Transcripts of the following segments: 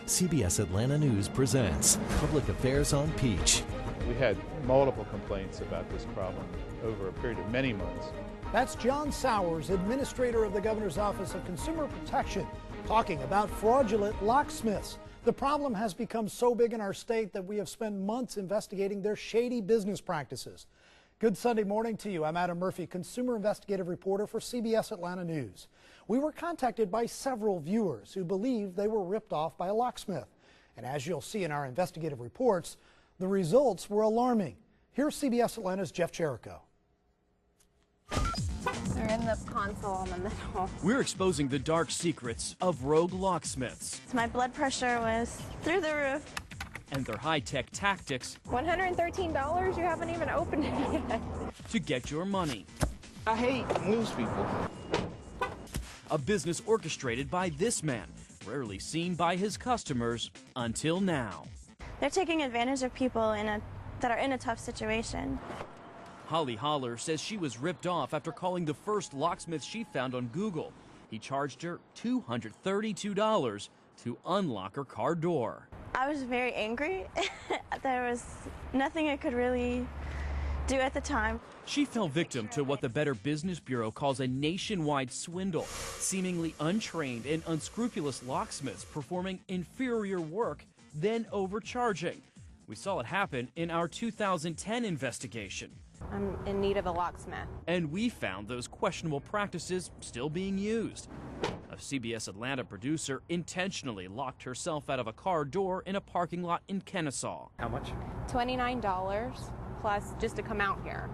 CBS Atlanta News presents Public Affairs on Peach. We had multiple complaints about this problem over a period of many months. That's John Sowers, administrator of the Governor's Office of Consumer Protection, talking about fraudulent locksmiths. The problem has become so big in our state that we have spent months investigating their shady business practices. Good Sunday morning to you. I'm Adam Murphy, consumer investigative reporter for CBS Atlanta News. We were contacted by several viewers who believed they were ripped off by a locksmith. And as you'll see in our investigative reports, the results were alarming. Here's CBS Atlanta's Jeff Jericho. They're in the console in the middle. We're exposing the dark secrets of rogue locksmiths. My blood pressure was through the roof. And their high-tech tactics. $113? You haven't even opened it yet. To get your money. I hate news people. A business orchestrated by this man, rarely seen by his customers until now. They're taking advantage of people that are in a tough situation. Holly Holler says she was ripped off after calling the first locksmith she found on Google. He charged her $232 to unlock her car door. I was very angry. There was nothing I could really do at the time. She fell victim to what the Better Business Bureau calls a nationwide swindle. Seemingly untrained and unscrupulous locksmiths performing inferior work, then overcharging. We saw it happen in our 2010 investigation. I'm in need of a locksmith. And we found those questionable practices still being used. A CBS Atlanta producer intentionally locked herself out of a car door in a parking lot in Kennesaw. How much? $29 plus just to come out here,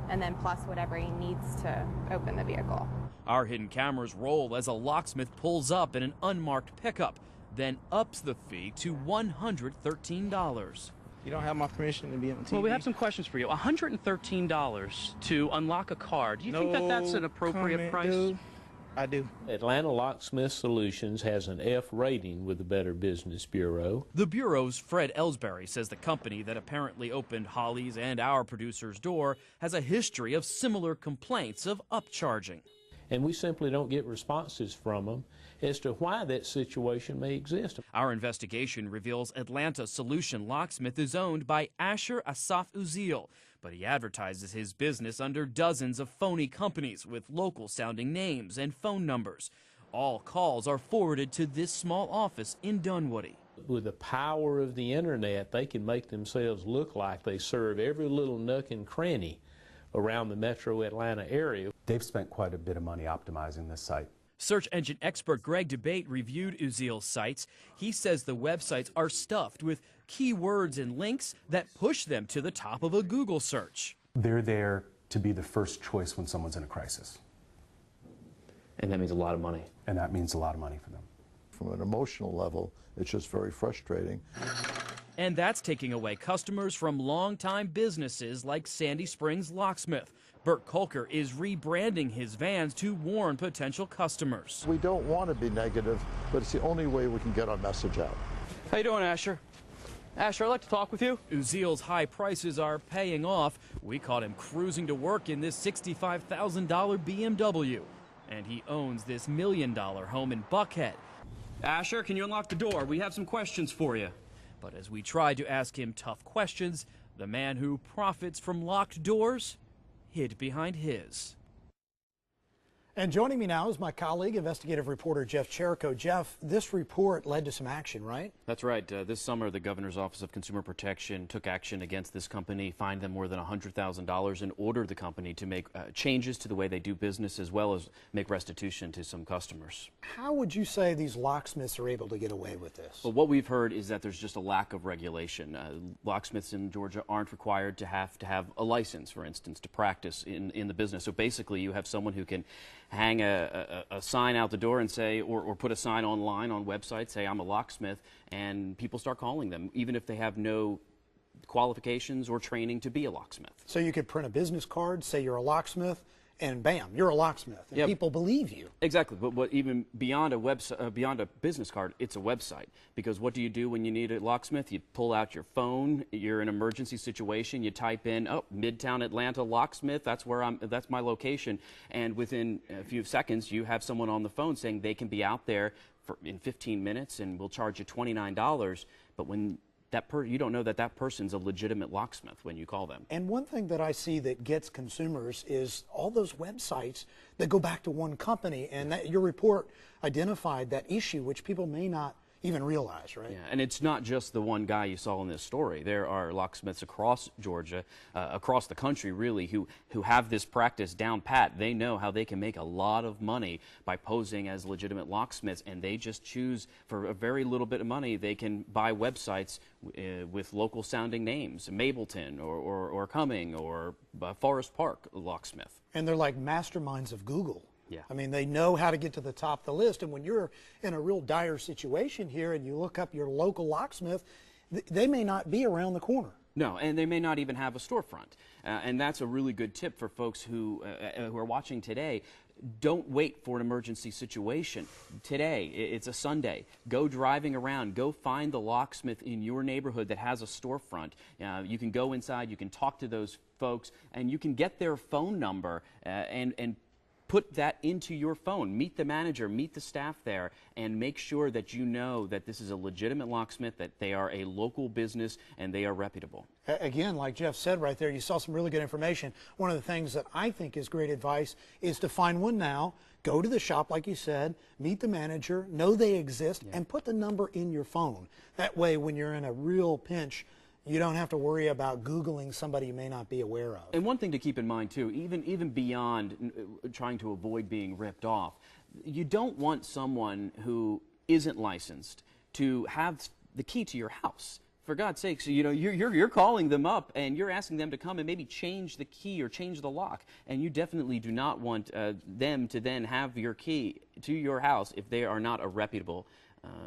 and then plus whatever he needs to open the vehicle. Our hidden cameras roll as a locksmith pulls up in an unmarked pickup, then ups the fee to $113. You don't have my permission to be on TV. Well, we have some questions for you. $113 to unlock a car. Do you think that that's an appropriate price? Dude. I do. Atlanta Locksmith Solutions has an F rating with the Better Business Bureau. The Bureau's Fred Ellsbury says the company that apparently opened Holly's and our producer's door has a history of similar complaints of upcharging. And we simply don't get responses from them as to why that situation may exist. Our investigation reveals Atlanta Solution Locksmith is owned by Asher Asaf Uziel, but he advertises his business under dozens of phony companies with local-sounding names and phone numbers. All calls are forwarded to this small office in Dunwoody. With the power of the internet, they can make themselves look like they serve every little nook and cranny around the metro Atlanta area. They've spent quite a bit of money optimizing this site. Search engine expert Greg DeBate reviewed Uziel's sites. He says the websites are stuffed with keywords and links that push them to the top of a Google search. They're there to be the first choice when someone's in a crisis. And that means a lot of money. And that means a lot of money for them. From an emotional level, it's just very frustrating. And that's taking away customers from longtime businesses like Sandy Springs Locksmith. Bert Kolker is rebranding his vans to warn potential customers. We don't want to be negative, but it's the only way we can get our message out. How you doing, Asher? Asher, I'd like to talk with you. Uziel's high prices are paying off. We caught him cruising to work in this $65,000 BMW. And he owns this $1 million home in Buckhead. Asher, can you unlock the door? We have some questions for you. But as we tried to ask him tough questions, the man who profits from locked doors hid behind his. And joining me now is my colleague, investigative reporter Jeff Jericho. Jeff, this report led to some action, right? That's right. This summer, the Governor's Office of Consumer Protection took action against this company, fined them more than $100,000, and ordered the company to make changes to the way they do business, as well as make restitution to some customers. How would you say these locksmiths are able to get away with this? Well, what we've heard is that there's just a lack of regulation. Locksmiths in Georgia aren't required to have a license, for instance, to practice in the business. So basically, you have someone who can hang a sign out the door and say, or put a sign online on websites, say, I'm a locksmith, and people start calling them, even if they have no qualifications or training to be a locksmith. So you could print a business card, say you're a locksmith, and bam, you're a locksmith, and people believe you. Exactly, but even beyond a website, beyond a business card, it's a website. Because what do you do when you need a locksmith? You pull out your phone. You're in an emergency situation. You type in, oh, Midtown Atlanta locksmith. That's where that's my location. And within a few seconds, you have someone on the phone saying they can be out there in 15 minutes and we'll charge you $29, but when you don't know that that person's a legitimate locksmith when you call them. And one thing that I see that gets consumers is all those websites that go back to one company, and that your report identified that issue, which people may not even realize, right? Yeah, and it's not just the one guy you saw in this story. There are locksmiths across Georgia, across the country really, who have this practice down pat. They know how they can make a lot of money by posing as legitimate locksmiths, and they just choose, for a very little bit of money, they can buy websites with local sounding names, Mableton or Cumming or Forest Park Locksmith. And they're like masterminds of Google. Yeah. I mean, they know how to get to the top of the list. And when you're in a real dire situation here and you look up your local locksmith, they may not be around the corner. No, and they may not even have a storefront. And that's a really good tip for folks who are watching today. Don't wait for an emergency situation. Today, it's a Sunday. Go driving around. Go find the locksmith in your neighborhood that has a storefront. You can go inside, you can talk to those folks, and you can get their phone number and put that into your phone. Meet the manager, meet the staff there, and make sure that you know that this is a legitimate locksmith, that they are a local business, and they are reputable. Again, like Jeff said right there, you saw some really good information. One of the things that I think is great advice is to find one now, go to the shop, like you said, meet the manager, know they exist, and put the number in your phone. That way, when you're in a real pinch, you don't have to worry about Googling somebody you may not be aware of. And one thing to keep in mind, too, even beyond trying to avoid being ripped off, you don't want someone who isn't licensed to have the key to your house. For God's sakes, you know, you're calling them up and you're asking them to come and maybe change the key or change the lock. And you definitely do not want them to then have your key to your house if they are not a reputable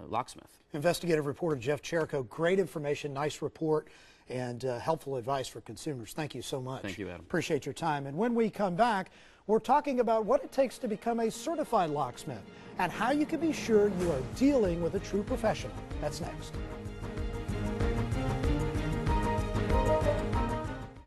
locksmith. Investigative reporter Jeff Cherico, great information, nice report, and helpful advice for consumers. Thank you so much. Thank you, Adam. Appreciate your time. And when we come back, we're talking about what it takes to become a certified locksmith and how you can be sure you are dealing with a true professional. That's next.